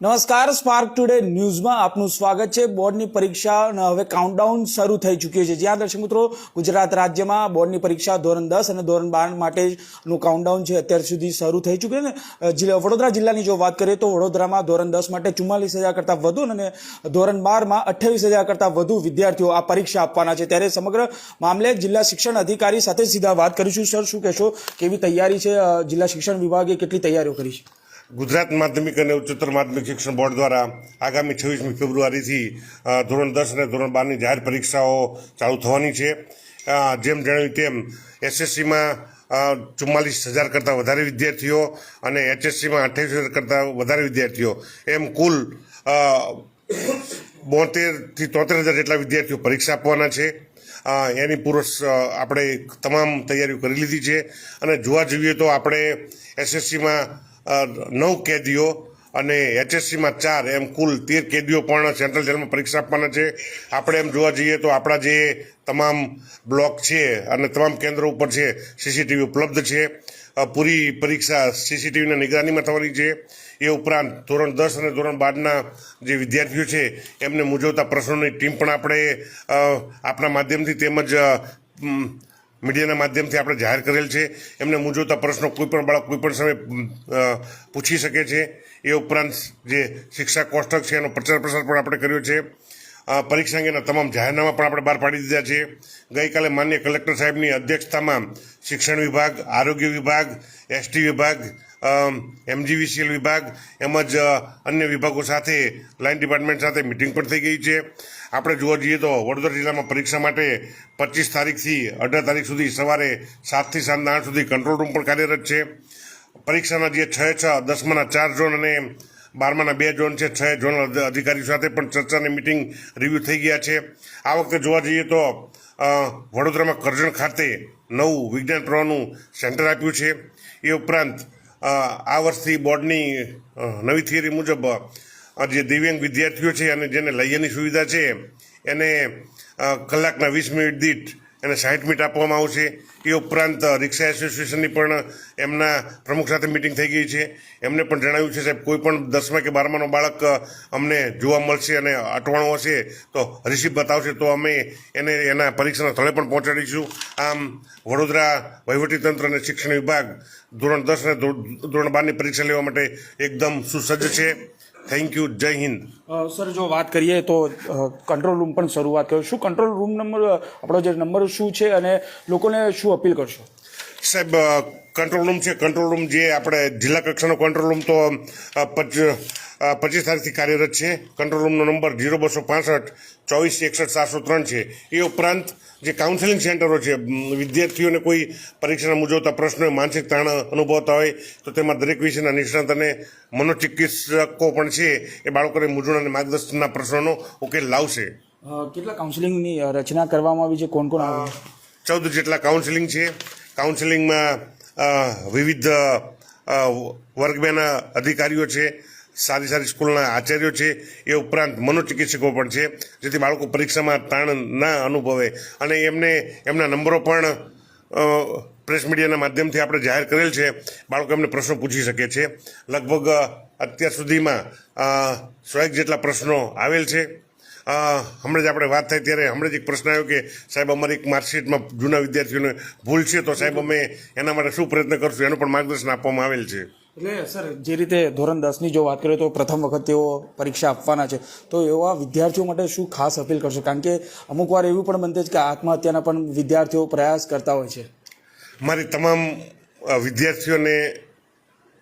નમસ્કાર, spark today ન્યૂઝમાં આપનું સ્વાગત છે। બોર્ડની પરીક્ષા હવે કાઉન્ટડાઉન શરૂ થઈ ચૂક્યું છે, જ્યાં દર્શક મિત્રો ગુજરાત રાજ્યમાં બોર્ડની પરીક્ષા ધોરણ 10 અને ધોરણ 12 માટેનું કાઉન્ટડાઉન છે અત્યાર સુધી શરૂ થઈ ચૂક્યું છે। વડોદરા જિલ્લાની જો વાત કરીએ તો વડોદરામાં ધોરણ 10 માટે 44,000 કરતાં વધુ અને ધોરણ 12માં 28,000 કરતાં વધુ વિદ્યાર્થીઓ આ પરીક્ષા આપવાના છે। ત્યારે સમગ્ર મામલે જિલ્લા શિક્ષણ અધિકારી સાથે સીધા વાત કરીશું। સર, શું કહેશો, કેવી તૈયારી છે? જિલ્લા શિક્ષણ વિભાગે કેટલી તૈયારીઓ કરી છે? ગુજરાત માધ્યમિક અને ઉચ્ચતર માધ્યમિક શિક્ષણ બોર્ડ દ્વારા આગામી 26મી ફેબ્રુઆરીથી ધોરણ 10 અને ધોરણ 12ની જાહેર પરીક્ષાઓ ચાલુ થવાની છે। જેમ જણાવ્યું તેમ એસએસસીમાં 44,000 કરતાં વધારે વિદ્યાર્થીઓ અને એચએસસીમાં 28,000 કરતાં વધારે વિદ્યાર્થીઓ, એમ કુલ 72,000થી 73,000 જેટલા વિદ્યાર્થીઓ પરીક્ષા આપવાના છે। એની પૂર્વ આપણે તમામ તૈયારીઓ કરી લીધી છે અને જોવા જઈએ તો આપણે એસએસસીમાં 9 કેદીઓ અને એચએસસીમાં 4, એમ કુલ 13 કેદીઓ પણ સેન્ટ્રલ જેલમાં પરીક્ષા આપવાના છે। આપણે એમ જોવા જઈએ તો આપણા જે તમામ બ્લોક છે અને તમામ કેન્દ્રો ઉપર છે સીસીટીવી ઉપલબ્ધ છે। પૂરી પરીક્ષા સીસીટીવીના નિગરાનીમાં થવાની છે। એ ઉપરાંત ધોરણ 10 અને ધોરણ 12ના જે વિદ્યાર્થીઓ છે એમને મૂંઝવતા પ્રશ્નોની ટીમ પણ આપણે આપણા માધ્યમથી તેમજ મીડિયાના માધ્યમથી આપણે જાહેર કરેલ છે। એમને મૂંઝવતા પ્રશ્નો કોઈપણ બાળક કોઈપણ સમયે પૂછી શકે છે। એ ઉપરાંત જે શિક્ષા કોષ્ટક છે એનો પ્રચાર પ્રસાર પણ આપણે કર્યો છે। પરીક્ષા અંગેના તમામ જાહેરનામા પણ આપણે બહાર પાડી દીધા છે। ગઈકાલે માનનીય કલેક્ટર સાહેબની અધ્યક્ષતામાં શિક્ષણ વિભાગ, આરોગ્ય વિભાગ, એસટી વિભાગ, એમજીવીસીએલ વિભાગ એમજ અન્ય વિભાગો સાથે લાઇન ડિપાર્ટમેન્ટ સાથે મિટિંગ પણ થઈ ગઈ છે। આપણે જોવા જઈએ તો વડોદરા જિલ્લામાં પરીક્ષા માટે 25 તારીખથી 18 તારીખ સુધી સવારે 7થી સાંજના 8 સુધી કંટ્રોલ રૂમ પણ કાર્યરત છે। પરીક્ષાના જે 6 10માના 4 ઝોન અને 12માના 2 ઝોન છે, 6 ઝોનલ અધિકારીઓ સાથે પણ ચર્ચાની મિટિંગ રિવ્યૂ થઈ ગયા છે। આ વખતે જોવા જઈએ તો વડોદરામાં કરજણ ખાતે નવું વિજ્ઞાન પ્રવાહનું સેન્ટર આપ્યું છે। એ ઉપરાંત આ વર્ષથી બોર્ડની નવી થિયરી મુજબ જે દિવ્યાંગ વિદ્યાર્થીઓ છે અને જેને લૈયાની સુવિધા છે એને કલાકના 20 મિનિટ દીઠ એને 60 મિનિટ આપવામાં આવશે। એ ઉપરાંત રિક્ષા એસોસિએશનની પણ એમના પ્રમુખ સાથે મિટિંગ થઈ ગઈ છે। એમને પણ જણાવ્યું છે, સાહેબ કોઈ પણ 10મા કે 12માનો બાળક અમને જોવા મળશે અને અટવાણો હશે તો રિસીપ બતાવશે તો અમે એને એના પરીક્ષાના સ્થળે પણ પહોંચાડીશું। આમ વડોદરા વહીવટીતંત્ર અને શિક્ષણ વિભાગ ધોરણ 10 અને ધોરણ 12ની પરીક્ષા લેવા માટે એકદમ સુસજ્જ છે। થેન્ક યુ, જય હિન્દ। સર, જો વાત કરીએ તો કંટ્રોલ રૂમ પણ શરૂઆત કર્યો, શું કંટ્રોલ રૂમ નંબર આપણો જે નંબર શું છે અને લોકોને શું અપીલ કરશો? સાહેબ, કંટ્રોલ રૂમ છે, કંટ્રોલ રૂમ જે આપણે જિલ્લા કક્ષાનો કંટ્રોલ રૂમ તો 25 તારીખથી કાર્યરત છે। કંટ્રોલ રૂમનો નંબર 0265 24 61 703 છે। એ ઉપરાંત જે કાઉન્સેલિંગ સેન્ટરો છે, વિદ્યાર્થીઓને કોઈ પરીક્ષાના મૂંઝવતા પ્રશ્નો, માનસિક તાણ અનુભવતા હોય તો તેમાં દરેક વિષયના નિષ્ણાત અને મનોચિકિત્સકો પણ છે, એ બાળકોને મૂંઝવણ અને માર્ગદર્શનના પ્રશ્નોનો ઉકેલ લાવશે। કેટલા કાઉન્સિલિંગની રચના કરવામાં આવી છે? કોણ કોણ આવે? 14 જેટલા કાઉન્સિલિંગ છે। કાઉન્સિલિંગમાં વિવિધ વર્ગના અધિકારીઓ છે, સારી સારી સ્કૂલના આચાર્યો છે, એ ઉપરાંત મનોચિકિત્સકો પણ છે, જેથી બાળકો પરીક્ષામાં તાણ ના અનુભવે અને એમના નંબરો પણ પ્રેસ મીડિયાના માધ્યમથી આપણે જાહેર કરેલ છે। બાળકો એમને પ્રશ્નો પૂછી શકે છે। લગભગ અત્યાર સુધીમાં 100 જેટલા પ્રશ્નો આવેલ છે। હમણાં જ આપણે વાત થઈ ત્યારે હમણાં જ એક પ્રશ્ન આવ્યો કે સાહેબ અમારી એક માર્કશીટમાં જૂના વિદ્યાર્થીઓને ભૂલ છે તો સાહેબ અમે એના માટે શું પ્રયત્ન કરશું, એનું પણ માર્ગદર્શન આપવામાં આવેલ છે। એટલે સર, જે રીતે ધોરણ 10ની જો વાત કરીએ તો પ્રથમ વખત તેઓ પરીક્ષા આપવાના છે, તો એવા વિદ્યાર્થીઓ માટે શું ખાસ અપીલ કરશો? કારણ કે અમુક વાર એવું પણ બનતું છે કે આત્મહત્યાના પણ વિદ્યાર્થીઓ પ્રયાસ કરતા હોય છે। મારી તમામ વિદ્યાર્થીઓને,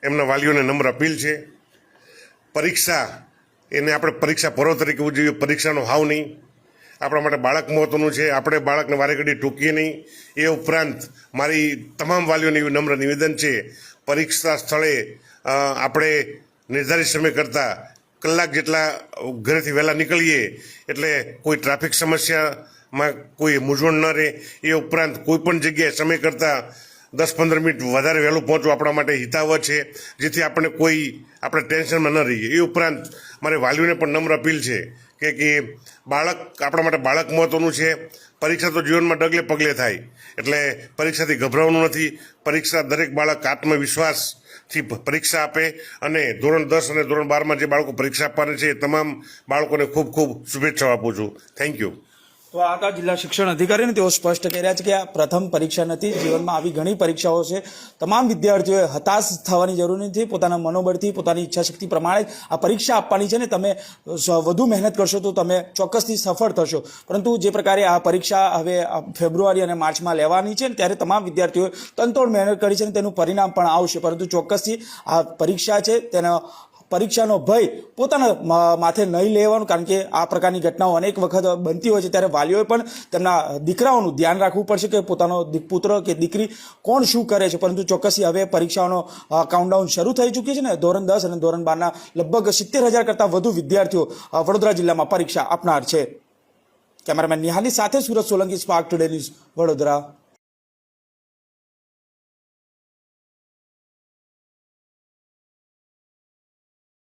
એમના વાલીઓને નમ્ર અપીલ છે, પરીક્ષા એને આપણે પરીક્ષા પર્વ તરીકે ઉજવીએ, પરીક્ષાનો હાવ નહીં। આપણા માટે બાળક મહત્વનું છે, આપણે બાળકને વારે ઘડી ટૂંકીએ નહીં। એ ઉપરાંત મારી તમામ વાલીઓને એવું નમ્ર નિવેદન છે, પરીક્ષા સ્થળે આપણે નિર્ધારિત સમય કરતાં કલાક જેટલા ઘરેથી વહેલા નીકળીએ એટલે કોઈ ટ્રાફિક સમસ્યામાં કોઈ મૂંઝવણ ન રહે। એ ઉપરાંત કોઈ પણ જગ્યાએ સમય કરતાં 10-15 મિનિટ વધારે વહેલું પહોંચવું આપણા માટે હિતાવહ છે, જેથી આપણે ટેન્શનમાં ન રહીએ। એ ઉપરાંત મારે વાલીઓને પણ નમ્ર અપીલ છે કે બાળક આપણા માટે બાળક મહત્વનું છે, પરીક્ષા તો જીવનમાં ડગલે પગલે થાય, એટલે પરીક્ષાથી ગભરાવાનું નથી. પરીક્ષા દરેક બાળક આત્મવિશ્વાસથી પરીક્ષા આપે, અને ધોરણ 10 અને ધોરણ 12માં જે બાળકો પરીક્ષા આપવાના છે એ તમામ બાળકોને ખૂબ ખૂબ શુભેચ્છાઓ આપું છું. Thank you. તો આ હતા જિલ્લા શિક્ષણ અધિકારીને તેઓ સ્પષ્ટ કરી રહ્યા છે કે આ પ્રથમ પરીક્ષા નથી, જીવનમાં આવી ઘણી પરીક્ષાઓ છે. તમામ વિદ્યાર્થીઓએ હતાશ થવાની જરૂર નથી. પોતાના મનોબળથી, પોતાની ઈચ્છાશક્તિ પ્રમાણે આ પરીક્ષા આપવાની છે ને તમે વધુ મહેનત કરશો તો તમે ચોક્કસથી સફળ થશો. પરંતુ જે પ્રકારે આ પરીક્ષા હવે ફેબ્રુઆરી અને માર્ચમાં લેવાની છે ત્યારે તમામ વિદ્યાર્થીઓએ તનતોડ મહેનત કરી છે અને તેનું પરિણામ પણ આવશે. પરંતુ ચોક્કસથી આ પરીક્ષા છે તેનો પરીક્ષાનો ભય પોતાના માથે નહીં લેવાનું, કારણ કે આ પ્રકારની ઘટનાઓ અનેક વખત બનતી હોય છે. ત્યારે વાલીઓએ પણ તેમના દીકરાઓનું ધ્યાન રાખવું પડશે કે પોતાનો પુત્ર કે દીકરી કોણ શું કરે છે. પરંતુ ચોક્કસથી હવે પરીક્ષાઓનો કાઉન્ટડાઉન શરૂ થઈ ચૂક્યું છે ને ધોરણ 10 અને ધોરણ 12ના લગભગ 70,000 કરતાં વધુ વિદ્યાર્થીઓ વડોદરા જિલ્લામાં પરીક્ષા આપનાર છે. કેમેરામેન નિહાલી સાથે Surat Solanki, spark today news, Vadodara.